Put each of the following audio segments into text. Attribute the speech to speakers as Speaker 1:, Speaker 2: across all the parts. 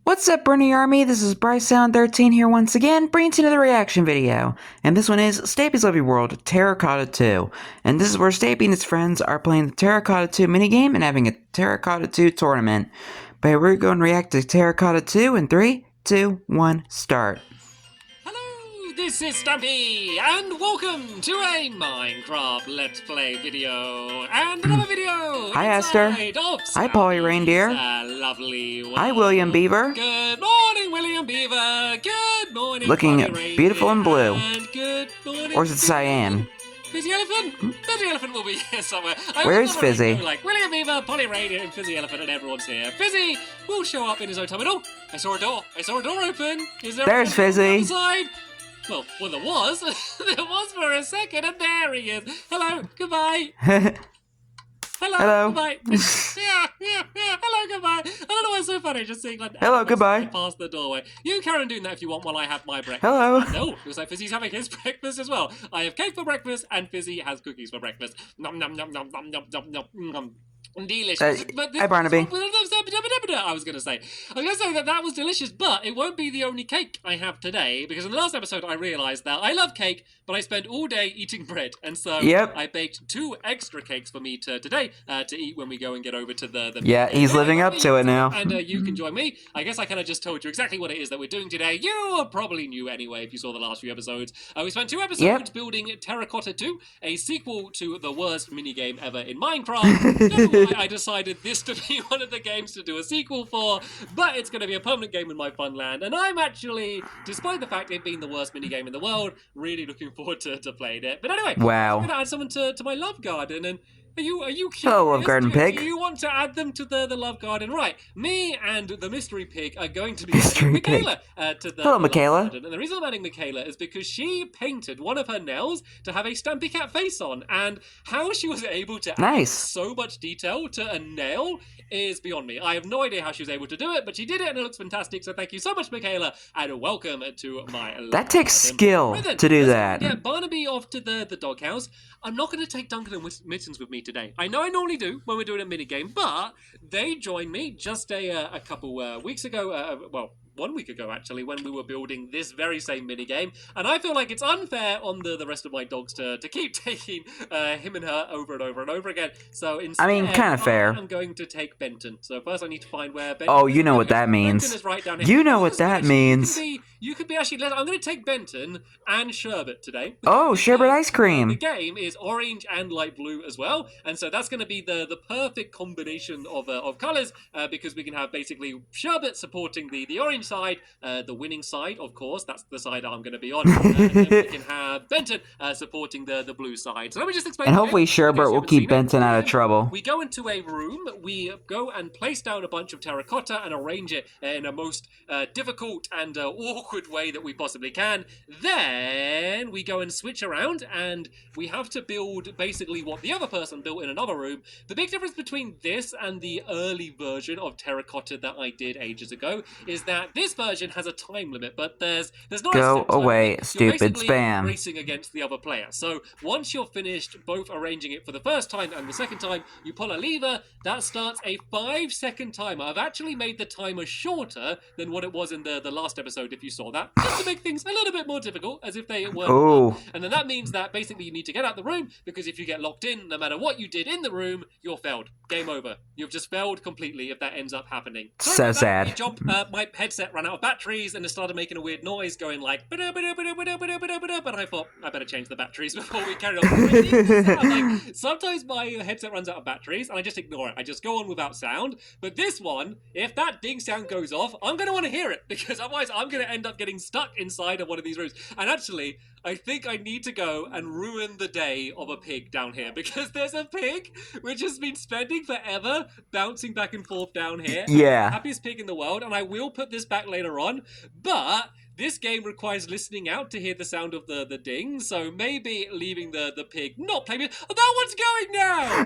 Speaker 1: What's up, Bernie Army? This is BryceAllen13 here once again, bringing you another reaction video. And this one is Stampy's Lovely World, Terrorcotta 2. And this is where Stampy and his friends are playing the Terrorcotta 2 minigame and having a Terrorcotta 2 tournament. But we're going to react to Terrorcotta 2 in 3, 2, 1, start.
Speaker 2: Hello, this is Stampy, and welcome to a Minecraft Let's Play video, and another video.
Speaker 1: Hi, Esther. Hi, Polly Reindeer.
Speaker 2: Lovely world.
Speaker 1: Hi, William Beaver.
Speaker 2: Good morning, William Beaver. Good morning,
Speaker 1: Looking
Speaker 2: Polly
Speaker 1: beautiful in blue.
Speaker 2: And good morning.
Speaker 1: Or is it cyan?
Speaker 2: Fizzy Elephant? Fizzy Elephant will be here somewhere.
Speaker 1: Where is Fizzy?
Speaker 2: Like William Beaver, Polly Reindeer, and Fizzy Elephant, and everyone's here. Fizzy will show up in his own time. Oh, I saw a door. I saw a door open. Is there
Speaker 1: There's Fizzy.
Speaker 2: Inside? Well, there was. There was for a second, and there he is. Hello, goodbye. Hello, goodbye. Yeah. Hello, goodbye. I don't know why it's so funny just seeing like
Speaker 1: Hello, goodbye.
Speaker 2: Past the doorway. You carry on doing that if you want while I have my breakfast.
Speaker 1: Hello.
Speaker 2: No, looks like Fizzy's having his breakfast as well. I have cake for breakfast, and Fizzy has cookies for breakfast. Nom nom nom nom nom nom nom nom nom. Delicious.
Speaker 1: Hi, Barnaby.
Speaker 2: I was going to say that was delicious, but it won't be the only cake I have today, because in the last episode I realised that I love cake, but I spent all day eating bread, and so I baked 2 extra cakes for me today to eat when we go and get over to the
Speaker 1: Yeah, he's living up to it now.
Speaker 2: And you can join me. I guess I kind of just told you exactly what it is that we're doing today. You probably knew anyway if you saw the last few episodes. We spent 2 episodes building Terrorcotta 2, a sequel to the worst minigame ever in Minecraft. I decided this to be one of the games to do a sequel for, but it's going to be a permanent game in my fun land, and I'm actually, despite the fact it being the worst minigame in the world, really looking forward to playing it. But anyway,
Speaker 1: wow.
Speaker 2: I'm going to add someone to my love garden, and are you curious?
Speaker 1: Hello, Love Garden Pig.
Speaker 2: Do you want to add them to the love garden? Right, me and the mystery pig are going to be
Speaker 1: Mystery
Speaker 2: adding Michaela to the
Speaker 1: Hello, Michaela.
Speaker 2: Garden. And the reason I'm adding Michaela is because she painted one of her nails to have a Stampy Cat face on, and how she was able to add so much detail to a nail is beyond me. I have no idea how she was able to do it, but she did it and it looks fantastic, so thank you so much, Michaela, and welcome to my
Speaker 1: That takes skill to do that.
Speaker 2: Yeah, Barnaby off to the doghouse. I'm not going to take Duncan and Mittens with me today. I know I normally do when we're doing a minigame, but they joined me just a couple weeks ago, well, 1 week ago actually, when we were building this very same minigame, and I feel like it's unfair on the rest of my dogs to keep taking him and her over and over and over again. So instead,
Speaker 1: I mean, kind of fair.
Speaker 2: I'm going to take Benton. So first I need to find where Benton
Speaker 1: Oh, you know what that means.
Speaker 2: Benton is right down here.
Speaker 1: You know what that means.
Speaker 2: You could be actually, I'm going to take Benton and Sherbet today.
Speaker 1: Oh, Sherbet ice cream.
Speaker 2: The game is orange and light blue as well, and so that's going to be the perfect combination of colours, because we can have basically Sherbet supporting the orange side, the winning side, of course, that's the side I'm going to be on, and then we can have Benton supporting the blue side. So let me just explain.
Speaker 1: And hopefully Sherbet will keep Benton out of trouble.
Speaker 2: We go into a room, we go and place down a bunch of terracotta and arrange it in a most difficult and awkward way that we possibly can. Then we go and switch around, and we have to build basically what the other person built in another room. The big difference between this and the early version of Terrorcotta that I did ages ago is that this version has a time limit, but there's not
Speaker 1: go
Speaker 2: a
Speaker 1: away,
Speaker 2: limit.
Speaker 1: stupid spam.
Speaker 2: Racing against the other player. So once you're finished both arranging it for the first time and the second time, you pull a lever that starts a 5-second timer. I've actually made the timer shorter than what it was in the last episode, if you saw that, just to make things a little bit more difficult, as if they were. And then that means that basically you need to get out the room, because if you get locked in, no matter what you did in the room, you're failed. Game over. You've just failed completely if that ends up happening.
Speaker 1: So sad.
Speaker 2: My headset ran out of batteries and it started making a weird noise going like, but I thought I better change the batteries before we carry on. Like, sometimes my headset runs out of batteries and I just ignore it. I just go on without sound. But this one, if that ding sound goes off, I'm going to want to hear it, because otherwise I'm going to end up getting stuck inside of one of these rooms. And actually, I think I need to go and ruin the day of a pig down here, because there's a pig which has been spending forever bouncing back and forth down here.
Speaker 1: Yeah.
Speaker 2: Happiest pig in the world, and I will put this back later on, but this game requires listening out to hear the sound of the ding, so maybe leaving the pig not playing it. Oh, that one's going now!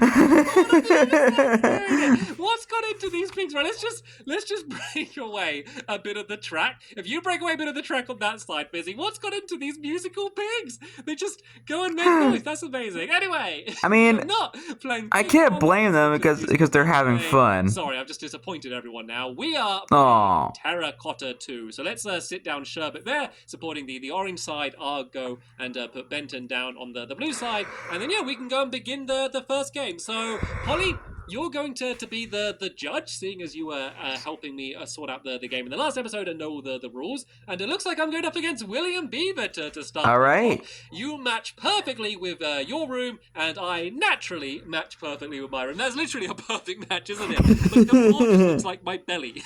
Speaker 2: What's got into these pigs? Right, let's just break away a bit of the track. If you break away a bit of the track on that side, Busy, what's got into these musical pigs? They just go and make noise. That's amazing. Anyway,
Speaker 1: I mean,
Speaker 2: not playing.
Speaker 1: I can't blame them because they're having fun.
Speaker 2: Sorry, I've just disappointed everyone now. We are Terrorcotta 2. So let's sit down Sherbet there, supporting the orange side. I'll go and put Benton down on the blue side. And then, yeah, we can go and begin the first game. So, Holly, you're going to be the judge, seeing as you were helping me sort out the game in the last episode and know the rules. And it looks like I'm going up against William Beaver to start.
Speaker 1: All right.
Speaker 2: You match perfectly with your room, and I naturally match perfectly with my room. That's literally a perfect match, isn't it? But the floor just looks like my belly.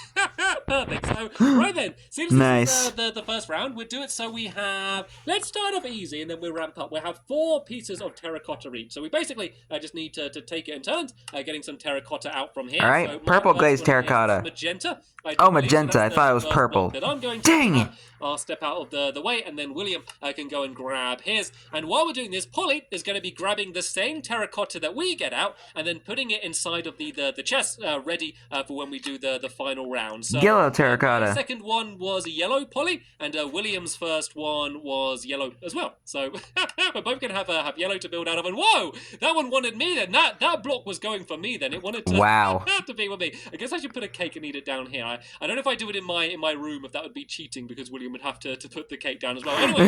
Speaker 2: Perfect. So, right then, since this is the first round, we'll do it so we have... Let's start off easy, and then we'll ramp up. We'll have 4 pieces of terracotta each. So we basically just need to take it in turns, getting some terracotta out from here.
Speaker 1: All right,
Speaker 2: so
Speaker 1: purple glazed terracotta.
Speaker 2: Magenta.
Speaker 1: Oh, magenta. I thought it was purple. Dang it.
Speaker 2: I'll step out of the way, and then William can go and grab his. And while we're doing this, Polly is going to be grabbing the same terracotta that we get out, and then putting it inside of the chest, ready for when we do the final round. So,
Speaker 1: yellow terracotta.
Speaker 2: My second one was a yellow, Polly, and William's first one was yellow as well. So we're both going to have yellow to build out of. And whoa, that one wanted me then. That block was going for me then. It wanted to, to be with me. I guess I should put a cake and eat it down here. I don't know if I do it in my room, if that would be cheating, because William would have to put the cake down as well. Anyway,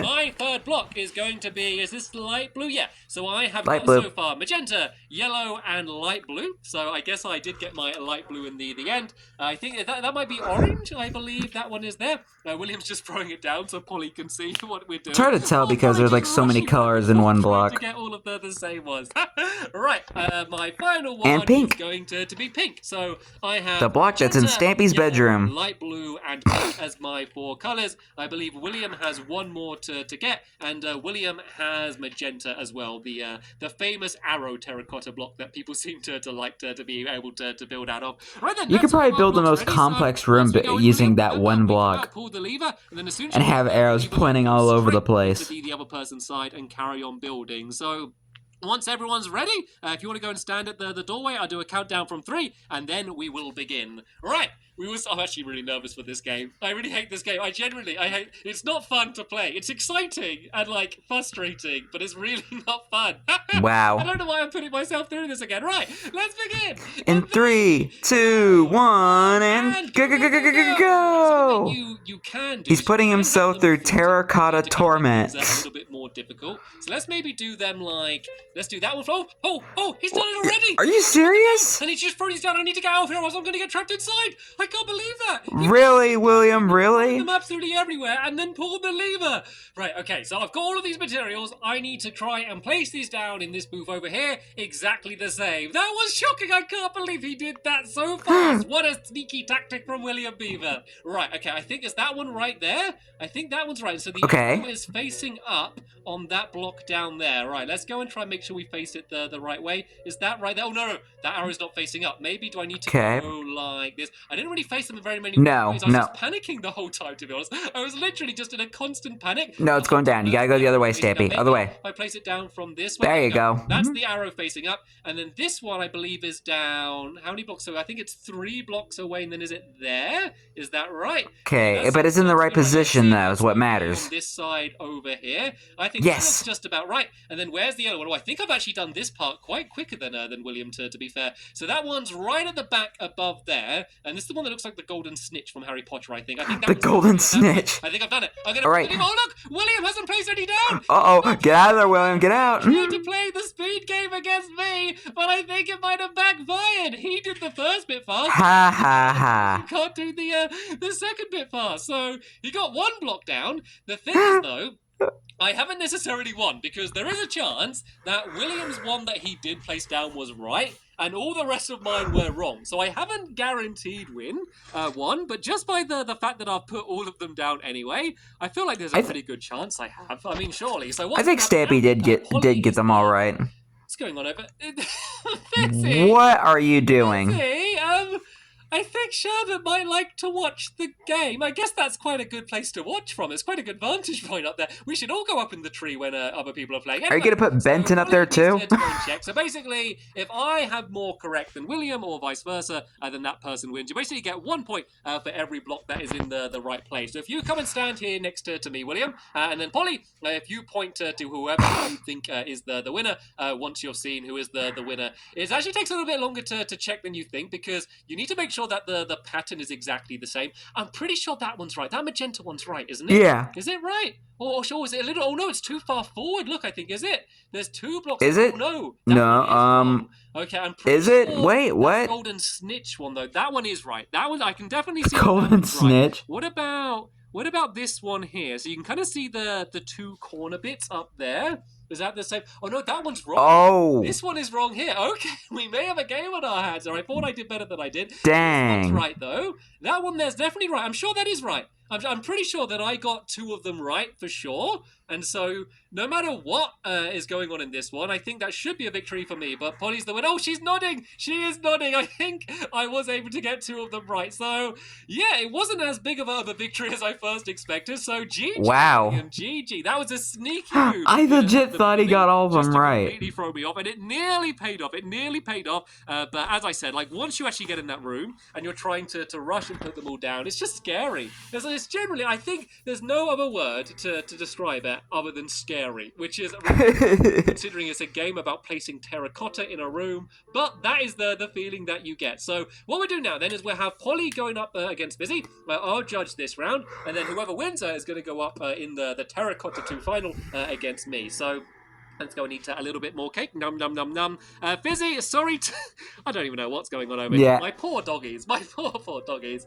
Speaker 2: my third block is going to be, is this light blue? Yeah. So I have got so far magenta, yellow, and light blue. So I guess I did get my light blue in the end. I think that might be orange. I believe that one is there. William's just throwing it down so Polly can see what we're doing.
Speaker 1: It's hard to tell because there's like so many colors in one block.
Speaker 2: To get all of the same ones. Right. My final one
Speaker 1: and pink.
Speaker 2: Is going to be pink. So I have
Speaker 1: the block that's in Stampy's bedroom.
Speaker 2: Light blue and pink as my 4 colors. I believe William has one more to get, and William has magenta as well. The famous arrow terracotta block that people seem to like to be able to build out of. Right then,
Speaker 1: you could probably build the most complex room using that one block.
Speaker 2: Pull the lever, and then as soon as
Speaker 1: and have arrows pointing all over the place.
Speaker 2: To the other person's side and carry on building. So once everyone's ready, if you want to go and stand at the doorway, I'll do a countdown from 3, and then we will begin. Right. I'm actually really nervous for this game. I really hate this game. I hate... It's not fun to play. It's exciting and, like, frustrating, but it's really not fun.
Speaker 1: Wow.
Speaker 2: I don't know why I'm putting myself through this again. Right, let's begin.
Speaker 1: In 3, 2, 1, and go!
Speaker 2: You can do.
Speaker 1: He's putting himself through terracotta torment.
Speaker 2: A little bit more difficult. So let's maybe do them like... Let's do that one. Oh, he's done it already.
Speaker 1: Are you serious?
Speaker 2: And he's just thrown his down. I need to get out of here or else I'm going to get trapped inside. I can't believe that.
Speaker 1: Really, William? Really?
Speaker 2: Them absolutely everywhere and then pull the lever. Right, okay, so I've got all of these materials. I need to try and place these down in this booth over here exactly the same. That was shocking. I can't believe he did that so fast. What a sneaky tactic from William Beaver. Right, okay, I think it's that one right there. I think that one's right. So the arrow is facing up on that block down there. Right, let's go and try and make sure we face it the right way. Is that right there? Oh, no. That arrow's not facing up. Maybe do I need to go like this? I didn't really face them in very many ways. I was just panicking the whole time, to be honest. I was literally just in a constant panic.
Speaker 1: No, it's going down. You gotta go the other way, Stampy. Other way.
Speaker 2: If I place it down from this way.
Speaker 1: There you go.
Speaker 2: That's the arrow facing up. And then this one, I believe, is down... How many blocks? So I think it's 3 blocks away, and then is it there? Is that right?
Speaker 1: Okay, but it's in the right position, though, is what matters.
Speaker 2: On this side over here. I think that's just about right. And then where's the other one? Oh, I think I've actually done this part quite quicker than William, to be fair. So that one's right at the back above there. And this is the one that looks like the golden snitch from Harry Potter, I think.
Speaker 1: The golden snitch.
Speaker 2: I think I've done it. I'm gonna oh, look! William hasn't placed any down!
Speaker 1: Uh-oh, get out of there, William, get out!
Speaker 2: He tried to play the speed game against me, but I think it might have backfired. He did the first bit fast.
Speaker 1: Ha ha ha.
Speaker 2: He can't do the second bit fast. So he got 1 block down. The thing is, though, I haven't necessarily won, because there is a chance that William's one that he did place down was right, and all the rest of mine were wrong. So I haven't guaranteed won, but just by the fact that I've put all of them down anyway, I feel like there's a pretty good chance I have. I mean, surely. So
Speaker 1: I think Stampy did get them all right.
Speaker 2: What's going on over?
Speaker 1: What are you doing?
Speaker 2: I think Sherbet might like to watch the game. I guess that's quite a good place to watch from. It's quite a good vantage point up there. We should all go up in the tree when other people are playing. Anyway,
Speaker 1: Are you gonna put Benton up there too?
Speaker 2: To go and check. So basically, if I have more correct than William, or vice versa, then that person wins. You basically get 1 point for every block that is in the right place. So if you come and stand here next to me, William, and then Polly, if you point to whoever you think is the winner, once you're seen who is the winner, it actually takes a little bit longer to check than you think, because you need to make sure that the pattern is exactly the same. I'm pretty sure that one's right. That magenta one's right, isn't it?
Speaker 1: Yeah.
Speaker 2: Is it right? Or sure, is it a little... Oh, no, it's too far forward. Look, I think, is it? There's 2 blocks.
Speaker 1: Is it?
Speaker 2: Oh, no.
Speaker 1: No,
Speaker 2: Okay, I'm pretty
Speaker 1: is it?
Speaker 2: sure
Speaker 1: Wait, what?
Speaker 2: Golden Snitch one, though. That one is right. That one, I can definitely see
Speaker 1: Golden Snitch?
Speaker 2: Right. What about this one here? So you can kind of see the 2 corner bits up there. Is that the same? Oh, no, that one's wrong.
Speaker 1: Oh.
Speaker 2: This one is wrong here. Okay, we may have a game on our hands. I thought I did better than I did.
Speaker 1: Dang.
Speaker 2: This one's right, though. That one there's definitely right. I'm sure that is right. I'm pretty sure that I got 2 of them right for sure. And so, no matter what is going on in this one, I think that should be a victory for me. But Polly's the winner. Oh, she's nodding. She is nodding. I think I was able to get 2 of them right. So, yeah, it wasn't as big of a victory as I first expected. So, GG.
Speaker 1: Wow.
Speaker 2: GG. That was a sneaky move.
Speaker 1: I legit thought he got all of them right.
Speaker 2: Completely throw me off, and it nearly paid off. But as I said, like, once you actually get in that room and you're trying to rush and put them all down, it's just scary. It's generally, I think there's no other word to describe it other than scary, which is considering it's a game about placing terracotta in a room, but that is the feeling that you get. So what we'll do now then is we'll have Polly going up against Busy. I'll judge this round, and then whoever wins is going to go up in the Terracotta 2 final against me. So let's go and eat a little bit more cake. Num, num, num, num. Fizzy, sorry. I don't even know what's going on over here. My poor doggies. My poor doggies.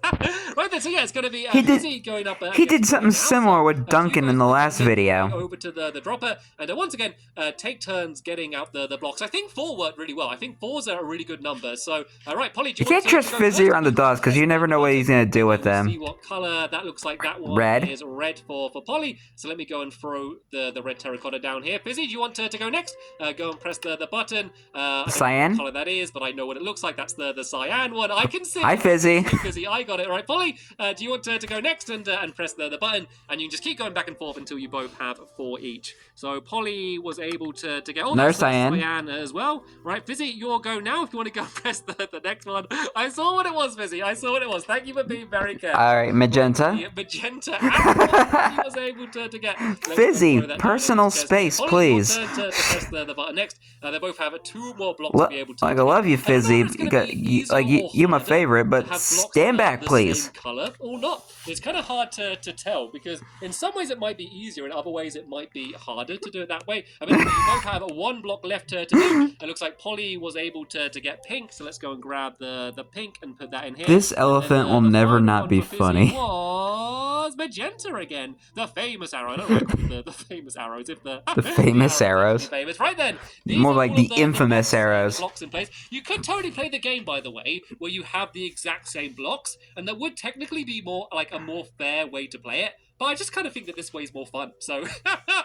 Speaker 2: Right then, so yeah, it's going to be Fizzy going up.
Speaker 1: He did something similar with Duncan in the last video.
Speaker 2: Over to the dropper. And once again, take turns getting out the blocks. I think 4 worked really well. I think 4's a really good number. So, all right, Polly, do you
Speaker 1: can't trust Fizzy around the dogs because you never know what he's going to do with them.
Speaker 2: See what color that looks like. That one
Speaker 1: red.
Speaker 2: Is red for Polly. So let me go and throw the red terracotta down here. Fizzy, do you want to go next? Go and press the button.
Speaker 1: Cyan?
Speaker 2: What color that is, but I know what it looks like. That's the cyan one. I can see.
Speaker 1: Hi, Fizzy.
Speaker 2: Fizzy, I got it. All right, Polly, do you want to go next and press the button? And you can just keep going back and forth until you both have 4 each. So Polly was able to get all that cyan as well. Right, Fizzy, your go now if you want to go and press the next one. I saw what it was, Fizzy. I saw what it was. Thank you for being very careful.
Speaker 1: All right, magenta.
Speaker 2: Yeah, magenta. And he was able to get.
Speaker 1: Fizzy, personal space, please.
Speaker 2: To press the button next. They both have 2 more blocks to be able to.
Speaker 1: Like, I love you, Fizzy. You're my favorite, but stand back, please.
Speaker 2: Color or not? It's kind of hard to tell because in some ways it might be easier, in other ways it might be harder to do it that way. I mean, you both have 1 block left to do. It looks like Polly was able to get pink, so let's go and grab the pink and put that in here.
Speaker 1: This elephant will never not be funny.
Speaker 2: Was magenta again, the famous arrow. I don't know the famous arrows. If the
Speaker 1: famous arrows.
Speaker 2: Famous. Right then,
Speaker 1: more like the infamous arrows.
Speaker 2: Blocks in place. You could totally play the game, by the way, where you have the exact same blocks, and that would technically be more like a more fair way to play it. But I just kind of think that this way is more fun, so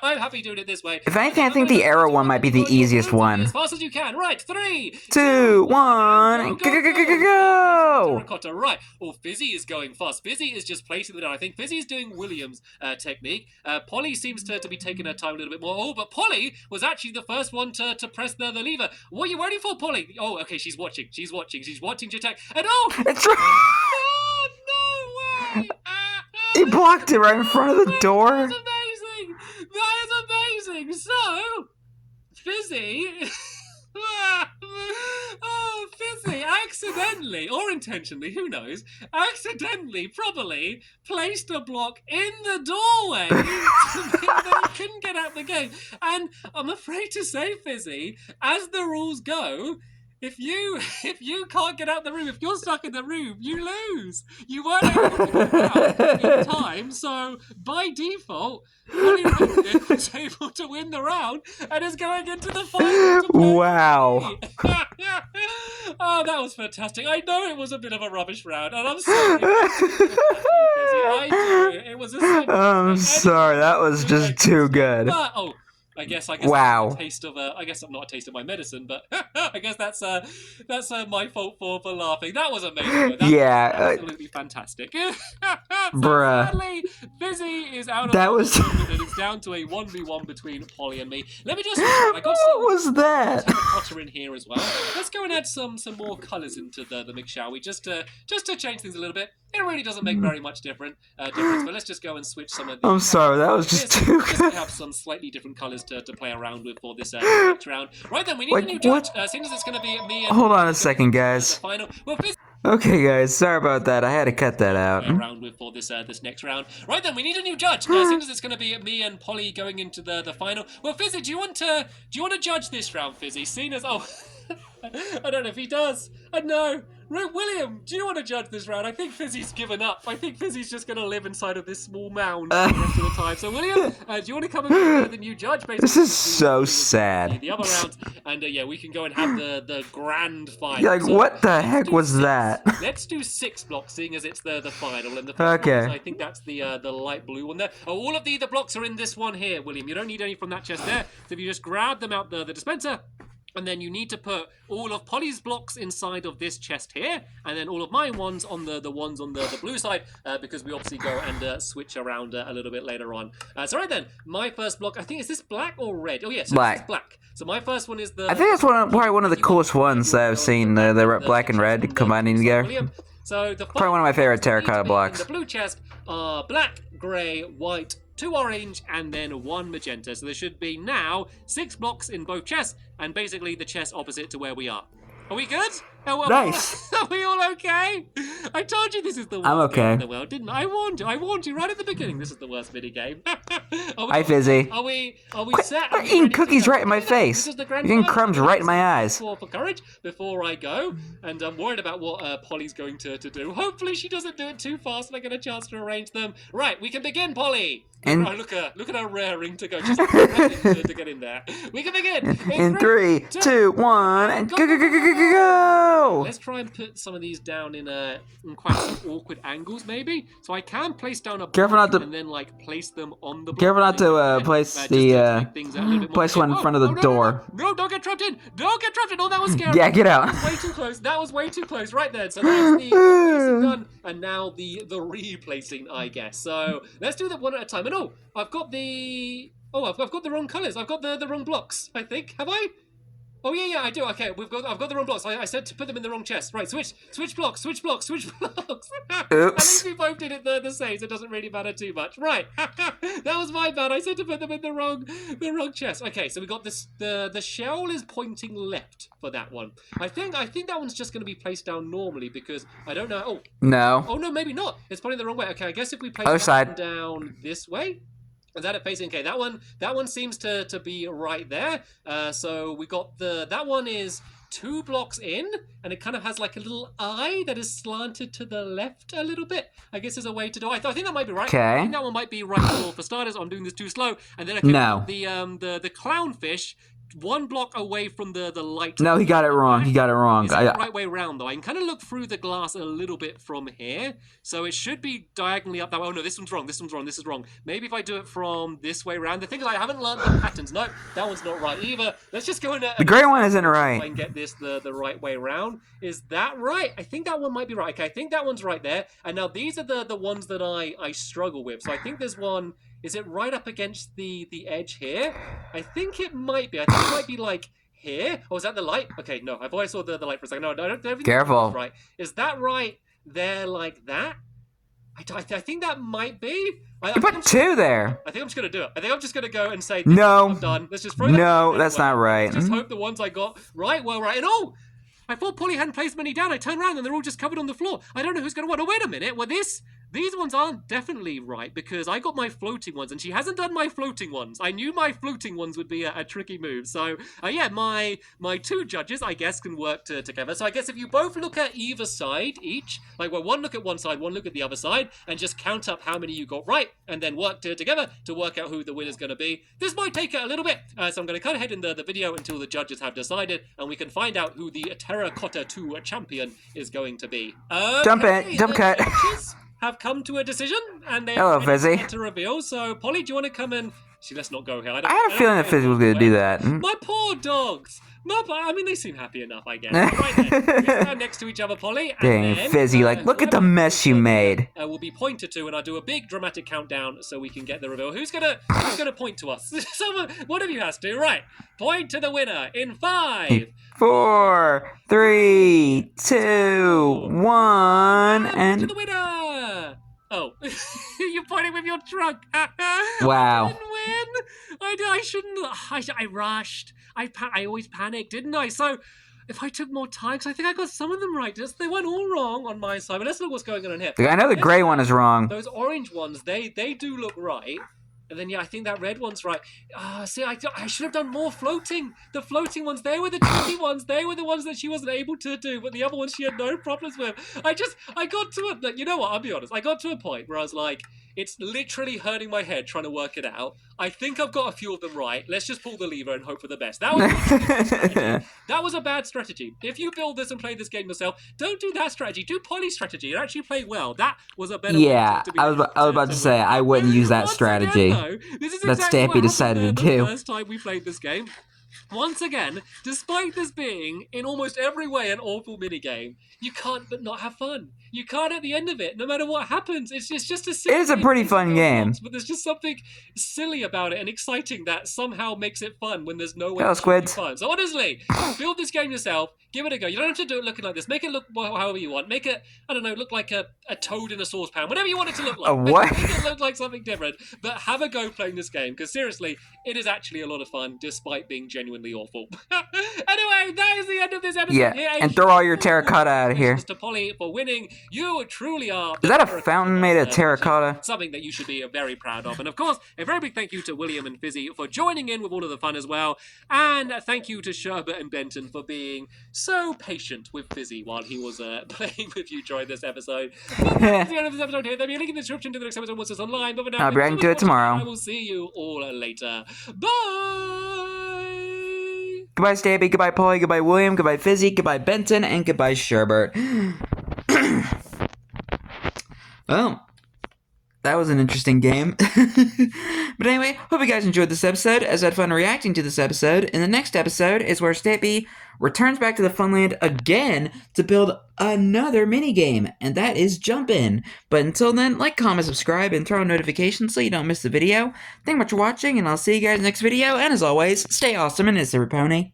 Speaker 2: I'm happy doing it this way.
Speaker 1: If anything, I think the arrow one might be the easiest one.
Speaker 2: As fast as you can. Right, 3,
Speaker 1: 2, 1, go!
Speaker 2: Terracotta, right. Oh, Fizzy is going fast. Fizzy is just placing it down. I think Fizzy is doing William's technique. Polly seems to be taking her time a little bit more. Oh, but Polly was actually the first one to press the lever. What are you waiting for, Polly? Oh, okay, she's watching. She's watching to attack. And oh!
Speaker 1: It's right!
Speaker 2: Oh, no way!
Speaker 1: He blocked it right in front of the door.
Speaker 2: That is amazing! That is amazing! So, Fizzy... oh, Fizzy accidentally, or intentionally, who knows, probably placed a block in the doorway so that he couldn't get out the game. And I'm afraid to say, Fizzy, as the rules go, if you can't get out the room, if you're stuck in the room, you lose. You weren't able to get out in time, so by default, Polly was able to win the round and is going into the final.
Speaker 1: Wow.
Speaker 2: Oh, that was fantastic. I know it was a bit of a rubbish round, and I'm sorry. I do. It was a
Speaker 1: I'm sorry, that was just too good.
Speaker 2: But, I guess
Speaker 1: Wow.
Speaker 2: a taste of I guess not a taste of my medicine, but I guess that's my fault for laughing. That was amazing. That
Speaker 1: Yeah,
Speaker 2: was absolutely fantastic. So
Speaker 1: bruh.
Speaker 2: sadly, Fizzy is out of
Speaker 1: That
Speaker 2: the
Speaker 1: was.
Speaker 2: tournament, and it's down to a 1v1 between Polly and me. Let me just. I got
Speaker 1: What was that?
Speaker 2: Terrorcotta in here as well. Let's go and add some more colours into the mix, shall we? Just to change things a little bit. It really doesn't make very much difference, but let's just go and switch some of the...
Speaker 1: I'm sorry, that was just too
Speaker 2: just
Speaker 1: good.
Speaker 2: have some slightly different colours to play around with for this next round. Right then, we need a new judge. Seeing as it's going to be me and...
Speaker 1: Hold on a second, guys.
Speaker 2: The final. Well,
Speaker 1: Okay, guys, sorry about that. I had to cut that out.
Speaker 2: Around with for this next round. Right then, we need a new judge. Seeing as it's going to be me and Polly going into the final. Well, Fizzy, do you want to judge this round, Fizzy? Seeing as I don't know if he does. I know. Right, William, do you want to judge this round? I think Fizzy's given up. I think Fizzy's just going to live inside of this small mound for the rest of the time. So, William, do you want to come and be the new judge? Basically,
Speaker 1: this is so sad.
Speaker 2: The other rounds, and yeah, we can go and have the grand final.
Speaker 1: Like,
Speaker 2: so,
Speaker 1: what the heck was that?
Speaker 2: Let's do 6 blocks, seeing as it's the final. And the first one is, I think that's the light blue one there. Oh, all of the blocks are in this one here, William. You don't need any from that chest there. So if you just grab them out the dispenser, and then you need to put all of Polly's blocks inside of this chest here, and then all of my ones on the ones on the blue side, because we obviously go and switch around a little bit later on. So right then, my first block, I think, is this black or red? Oh, yes,
Speaker 1: black.
Speaker 2: This is black. So my first one is the...
Speaker 1: I think that's probably one of the coolest ones that I've seen, the black and red combining together.
Speaker 2: So the
Speaker 1: probably one of my favorite terracotta blocks.
Speaker 2: The blue chest are black, grey, white, 2 orange, and then 1 magenta. So there should be now 6 blocks in both chests, and basically the chest opposite to where we are. Are we good?
Speaker 1: Nice.
Speaker 2: Are we all okay? I told you this is the worst game in the world, didn't I? I warned you right at the beginning. This is the worst mini game.
Speaker 1: Hi, Fizzy.
Speaker 2: Are we set?
Speaker 1: You're eating cookies right in my face. You're getting crumbs right in my eyes.
Speaker 2: For courage before I go, and I'm worried about what Polly's going to do. Hopefully she doesn't do it too fast and I get a chance to arrange them. Right, we can begin, Polly.
Speaker 1: And
Speaker 2: look at her raring to go. Just to get in there. We can begin.
Speaker 1: In 3, 2, 1, and go!
Speaker 2: Let's try and put some of these down in quite some awkward angles, maybe. So I can place down a block and then like place them on the block.
Speaker 1: Careful not to place place one in front of the door.
Speaker 2: No, don't get trapped in. Don't get trapped in. Oh, that was scary.
Speaker 1: Yeah, get out.
Speaker 2: Way too close. That was way too close. Right there. So that's the placing done, and now the replacing, I guess. So let's do that one at a time. And I've got the wrong colours. I've got the wrong blocks. I think. Have I? Oh yeah, I do. Okay, I've got the wrong blocks. I said to put them in the wrong chest. Right, switch blocks.
Speaker 1: Oops.
Speaker 2: I think we both did it the same, so it doesn't really matter too much. Right, that was my bad. I said to put them in the wrong chest. Okay, so we got this. The shell is pointing left for that one. I think that one's just going to be placed down normally because I don't know. Oh
Speaker 1: no.
Speaker 2: Oh no, maybe not. It's pointing the wrong way. Okay, I guess if we place that down this way. Is that it facing? Okay, that one seems to be right there. So we got that one is 2 blocks in, and it kind of has like a little eye that is slanted to the left a little bit. I guess there's a way to do it. I think that might be right.
Speaker 1: Okay.
Speaker 2: I think that one might be right for starters. I'm doing this too slow. And then the clownfish 1 block away from the light.
Speaker 1: No, he got it wrong. He got it wrong.
Speaker 2: It's the right way around, though. I can kind of look through the glass a little bit from here. So it should be diagonally up that way. Oh, no, this one's wrong. This one's wrong. This is wrong. Maybe if I do it from this way around. The thing is, I haven't learned the patterns. No, that one's not right either. Let's just go in there.
Speaker 1: The gray one isn't right.
Speaker 2: And get this the right way around. Is that right? I think that one might be right. Okay, I think that one's right there. And now these are the ones that I struggle with. So I think there's one... Is it right up against the edge here? I think it might be. I think it might be like here. Oh, is that the light? Okay, no. I've always saw the light for a second. No, I don't.
Speaker 1: Careful.
Speaker 2: Right. Is that right there like that? I think that might be.
Speaker 1: You put 2 there.
Speaker 2: I think I'm just going to do it. I think I'm just going to go and say,
Speaker 1: no.
Speaker 2: I'm done. Let's just throw that.
Speaker 1: No, that's not right.
Speaker 2: Let's just hope the ones I got right were right. And I thought Polly hadn't placed many down. I turned around and they're all just covered on the floor. I don't know who's going to win. Oh, wait a minute. Well, these ones aren't definitely right because I got my floating ones and she hasn't done my floating ones. I knew my floating ones would be a tricky move. So, yeah, my 2 judges, I guess, can work together. So I guess if you both look at either side each, like, well, one look at one side, one look at the other side, and just count up how many you got right and then work together to work out who the winner's going to be. This might take a little bit. So I'm going to cut ahead in the video until the judges have decided and we can find out who the Terrorcotta 2 champion is going to be.
Speaker 1: Jump cut.
Speaker 2: Have come to a decision, and they
Speaker 1: Hello, Fizzy.
Speaker 2: to reveal. So, Polly, do you want to come and Actually, let's not go here.
Speaker 1: I had a feeling that Fizzy was going to do that.
Speaker 2: My poor dogs. I mean, they seem happy enough, I guess. Right then, we sit down next to each other, Polly.
Speaker 1: Dang,
Speaker 2: then,
Speaker 1: Fizzy, like, look at the mess you made.
Speaker 2: Will be pointed to, and I'll do a big dramatic countdown so we can get the reveal. Who's gonna point to us? Someone, one of you has to. Right, point to the winner in 5,
Speaker 1: 4, 3, 2, 1, and
Speaker 2: to the winner. Oh, you're pointing with your trunk.
Speaker 1: Wow.
Speaker 2: I didn't win. I shouldn't. I rushed. I always panic, didn't I? So if I took more time, because I think I got some of them right. They weren't all wrong on my side. But let's look what's going on in here.
Speaker 1: I know the gray one is wrong.
Speaker 2: Those orange ones, they do look right. And then, yeah, I think that red one's right. See, I should have done more floating. The floating ones, they were the tricky ones. They were the ones that she wasn't able to do. But the other ones she had no problems with. I got to a, you know what, I'll be honest. I got to a point where I was like, it's literally hurting my head trying to work it out. I think I've got a few of them right. Let's just pull the lever and hope for the best. That was a bad strategy. If you build this and play this game yourself, don't do that strategy. Do Polly's strategy. It actually played well. That was a better
Speaker 1: Yeah, I was about to say, I wouldn't use that strategy.
Speaker 2: This is
Speaker 1: That
Speaker 2: exactly
Speaker 1: Stampy decided to do.
Speaker 2: The first time we played this game. Once again, despite this being, in almost every way, an awful minigame, you can't but not have fun. You can't at the end of it, no matter what happens. It's just a silly
Speaker 1: It is a pretty fun game.
Speaker 2: But there's just something silly about it and exciting that somehow makes it fun when there's no way
Speaker 1: Hello,
Speaker 2: to
Speaker 1: squids.
Speaker 2: fun. So honestly, build this game yourself. Give it a go. You don't have to do it looking like this. Make it look however you want. Make it, I don't know, look like a toad in a saucepan. Whatever you want it to look like.
Speaker 1: A what?
Speaker 2: Make it look like something different. But have a go playing this game, because seriously, it is actually a lot of fun, despite being genuinely awful. Anyway, that is the end of this episode.
Speaker 1: Yeah, and throw all your terracotta out of here.
Speaker 2: To Polly for winning. You truly are.
Speaker 1: Is that a fountain made of terracotta?
Speaker 2: Something that you should be very proud of. And of course, a very big thank you to William and Fizzy for joining in with all of the fun as well. And thank you to Sherbet and Benton for being so patient with Fizzy while he was playing with you during this episode. That's the end of this episode here. There'll be a link in the description to the next episode once it's online. But for now,
Speaker 1: I'll be right into it tomorrow.
Speaker 2: I will see you all later. Bye!
Speaker 1: Goodbye, Stampy. Goodbye, Polly. Goodbye, William. Goodbye, Fizzy. Goodbye, Benton. And goodbye, Sherbert. Well, that was an interesting game. But anyway, hope you guys enjoyed this episode, as I had fun reacting to this episode. In the next episode is where Stampy returns back to the Funland again to build another minigame, and that is Jump In. But until then, like, comment, subscribe, and turn on notifications so you don't miss the video. Thank you much for watching, and I'll see you guys next video, and as always, stay awesome and it's every pony.